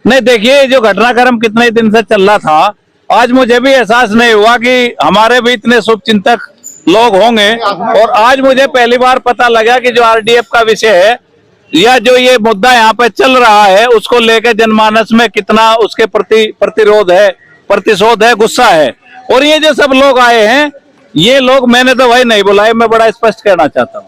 नहीं देखिए, जो घटनाक्रम कितने दिन से चल रहा था, आज मुझे भी एहसास नहीं हुआ कि हमारे भी इतने शुभचिंतक लोग होंगे। और आज मुझे पहली बार पता लगा कि जो आरडीएफ का विषय है या जो ये मुद्दा यहाँ पे चल रहा है, उसको लेकर जनमानस में कितना उसके प्रति प्रतिरोध है, प्रतिशोध है, गुस्सा है। और ये जो सब लोग आए हैं, ये लोग मैंने तो भाई नहीं बुलाए, मैं बड़ा स्पष्ट कहना चाहता हूँ।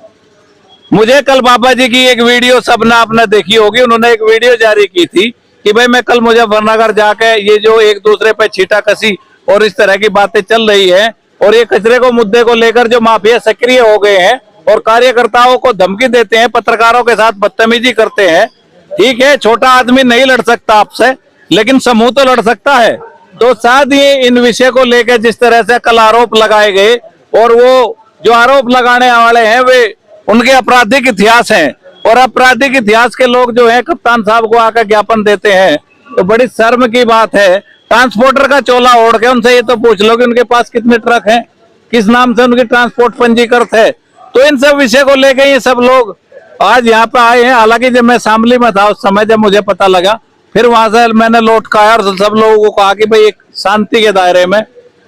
मुझे कल बाबा जी की एक वीडियो सबने आपने देखी होगी, उन्होंने एक वीडियो जारी की थी कि भाई मैं कल मुजफ्फरनगर जाके ये जो एक दूसरे पे छीटा कसी और इस तरह की बातें चल रही है, और ये कचरे को मुद्दे को लेकर जो माफिया सक्रिय हो गए हैं और कार्यकर्ताओं को धमकी देते हैं, पत्रकारों के साथ बदतमीजी करते हैं। ठीक है, छोटा आदमी नहीं लड़ सकता आपसे, लेकिन समूह तो लड़ सकता है। तो साथ ही इन विषय को लेकर जिस तरह से कल आरोप लगाए गए, और वो जो आरोप लगाने वाले हैं वे उनके आपराधिक इतिहास हैं, और आपराधिक इतिहास के लोग जो है कप्तान साहब को आकर ज्ञापन देते हैं, तो बड़ी शर्म की बात है। ट्रांसपोर्टर का चोला ओढ़ के उनसे ये तो पूछ लो कि उनके पास कितने ट्रक हैं, किस नाम से उनकी ट्रांसपोर्ट पंजीकृत है। तो इन सब विषय को लेकर ये सब लोग आज यहाँ पे आए हैं। हालांकि जब मैं शामली में था उस समय जब मुझे पता लगा, फिर वहां से मैंने लौट कर आया और सब लोगों को कहा कि भाई एक शांति के दायरे में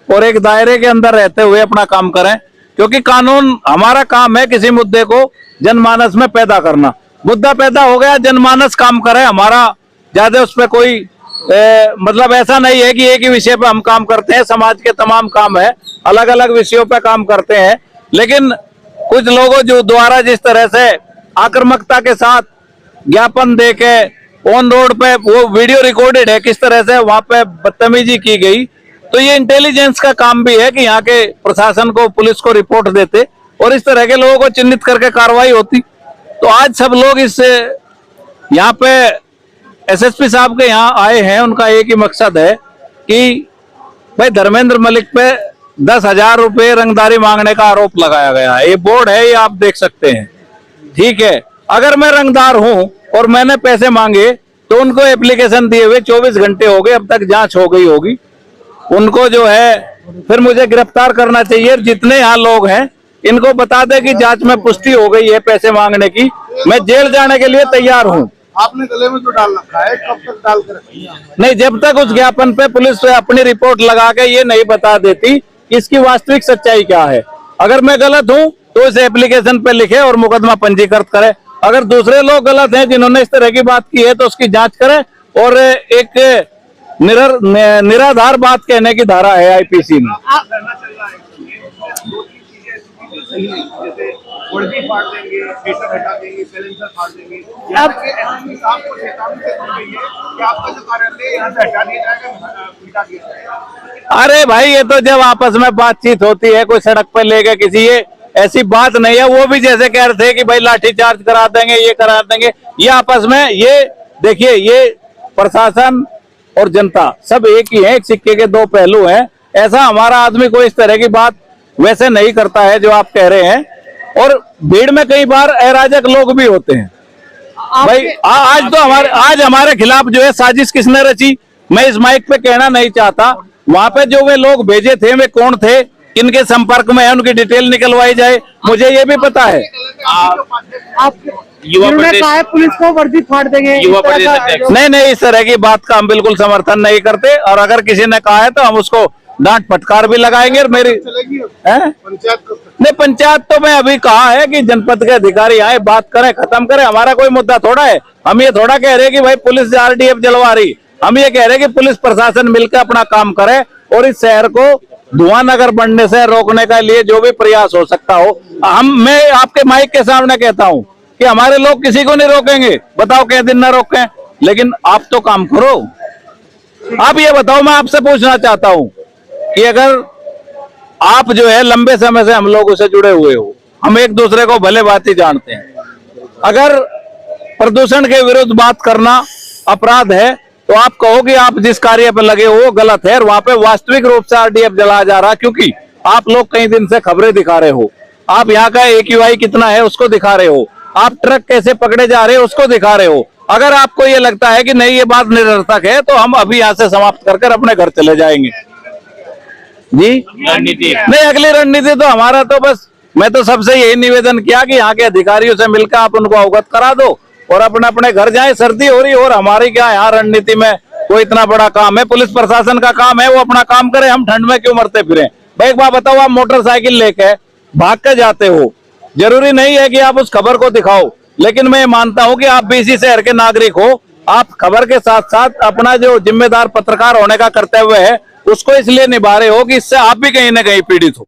और एक दायरे के अंदर रहते हुए अपना काम करें, क्योंकि कानून, हमारा काम है किसी मुद्दे को जनमानस में पैदा करना। मुद्दा पैदा हो गया, जनमानस काम करे, हमारा ज्यादा उस पर कोई मतलब ऐसा नहीं है कि एक ही विषय पे हम काम करते हैं। समाज के तमाम काम है, अलग अलग विषयों पे काम करते हैं। लेकिन कुछ लोगों जो द्वारा जिस तरह से आक्रामकता के साथ ज्ञापन देके ऑन रोड पे, वो वीडियो रिकॉर्डेड है किस तरह से वहां पे बदतमीजी की गई, तो ये इंटेलिजेंस का काम भी है कि यहाँ के प्रशासन को, पुलिस को रिपोर्ट देते और इस तरह के लोगों को चिन्हित करके कार्रवाई होती। तो आज सब लोग इस यहाँ पे एसएसपी साहब के यहाँ आए हैं, उनका एक ही मकसद है कि भाई धर्मेंद्र मलिक पे 10,000 रुपये रंगदारी मांगने का आरोप लगाया गया है। ये बोर्ड है, ये आप देख सकते हैं। ठीक है, अगर मैं रंगदार हूं और मैंने पैसे मांगे तो उनको एप्लीकेशन दिए हुए 24 घंटे हो गए, अब तक जांच हो गई होगी। उनको जो है फिर मुझे गिरफ्तार करना चाहिए। जितने यहाँ लोग हैं इनको बता दे कि जांच में पुष्टि हो गई है पैसे मांगने की, मैं जेल जाने के लिए तैयार हूँ। आपने गले में जो डाल रखा है, कब तक डाल कर नहीं, जब तक उस ज्ञापन पे पुलिस अपनी रिपोर्ट लगा के ये नहीं बता देती कि इसकी वास्तविक सच्चाई क्या है। अगर मैं गलत हूँ तो इस एप्लीकेशन पे लिखे और मुकदमा पंजीकृत करे। अगर दूसरे लोग गलत हैं जिन्होंने इस तरह की बात की है तो उसकी जांच करें। और एक निराधार बात कहने की धारा है आईपीसी में। जैसे वर्दी फाड़ देंगे, पेशा हटा देंगे, साइलेंसर फाड़ देंगे। यहाँ के एसएसपी साहब को चेतावनी दे दी गई है कि आपका जो कार्यालय यहाँ से हटा दिया जाएगा, मिटा दिया जाएगा। अरे भाई, ये तो जब आपस में बातचीत होती है, कोई सड़क पर ले गए किसी, ये ऐसी बात नहीं है। वो भी जैसे कह रहे थे कि भाई लाठीचार्ज करा देंगे, ये करा देंगे, ये आपस में, ये देखिए, ये प्रशासन और जनता सब एक ही है, एक सिक्के के दो पहलू हैं। ऐसा हमारा आदमी कोई इस तरह की बात वैसे नहीं करता है जो आप कह रहे हैं। और भीड़ में कई बार अराजक लोग भी होते हैं भाई। आज तो हमारे खिलाफ जो है साजिश किसने रची, मैं इस माइक पे कहना नहीं चाहता। वहां पे जो वे लोग भेजे थे वे कौन थे, किनके संपर्क में है, उनकी डिटेल निकलवाई जाए, मुझे ये भी पता है। युवा प्रदेश पुलिस को वर्दी फाड़ देंगे, युवा प्रदेश नहीं, इस तरह की बात का हम बिल्कुल समर्थन नहीं करते। और अगर किसी ने कहा है तो हम उसको डांट फटकार भी लगाएंगे। और मेरी नहीं, पंचायत तो मैं अभी कहा है कि जनपद के अधिकारी आए, बात करें, खत्म करें। हमारा कोई मुद्दा थोड़ा है। हम ये थोड़ा कह रहे हैं कि भाई पुलिस आरडीएफ जलवा रही, हम ये कह रहे हैं कि पुलिस प्रशासन मिलकर अपना काम करे और इस शहर को धुआं नगर बनने से रोकने के लिए जो भी प्रयास हो सकता हो। मैं आपके माइक के सामने कहता हूँ कि हमारे लोग किसी को नहीं रोकेंगे, बताओ कितने दिन न रोकें, लेकिन आप तो काम करो। आप ये बताओ, मैं आपसे पूछना चाहता हूँ कि अगर आप जो है लंबे समय से हम लोगों से जुड़े हुए हो, हम एक दूसरे को भले भांति जानते हैं, अगर प्रदूषण के विरुद्ध बात करना अपराध है तो आप कहो कि आप जिस कार्य पर लगे हो वो गलत है और वहां पे वास्तविक रूप से आरडीएफ जलाया जा रहा, क्योंकि आप लोग कई दिन से खबरें दिखा रहे हो, आप यहाँ का AQI कितना है उसको दिखा रहे हो, आप ट्रक कैसे पकड़े जा रहे हो उसको दिखा रहे हो। अगर आपको ये लगता है कि नहीं ये बात निरर्थक है तो हम अभी यहाँ से समाप्त कर अपने घर चले जाएंगे। जी रणनीति नहीं, अगली रणनीति तो हमारा तो बस, मैं तो सबसे यही निवेदन किया कि यहाँ के अधिकारियों से मिलकर आप उनको अवगत करा दो और अपने अपने घर जाएं। सर्दी हो रही और हमारी क्या यहाँ रणनीति में कोई इतना बड़ा काम है? पुलिस प्रशासन का काम है, वो अपना काम करे, हम ठंड में क्यों मरते फिरें? भाई एक बात बताओ, आप मोटरसाइकिल लेके भाग के जाते हो, जरूरी नहीं है कि आप उस खबर को दिखाओ, लेकिन मैं मानता हूं कि आप भी इसी शहर के नागरिक हो। आप खबर के साथ साथ अपना जो जिम्मेदार पत्रकार होने का कर्तव्य है उसको इसलिए निभा रहे हो कि इससे आप भी कहीं ना कहीं पीड़ित हो।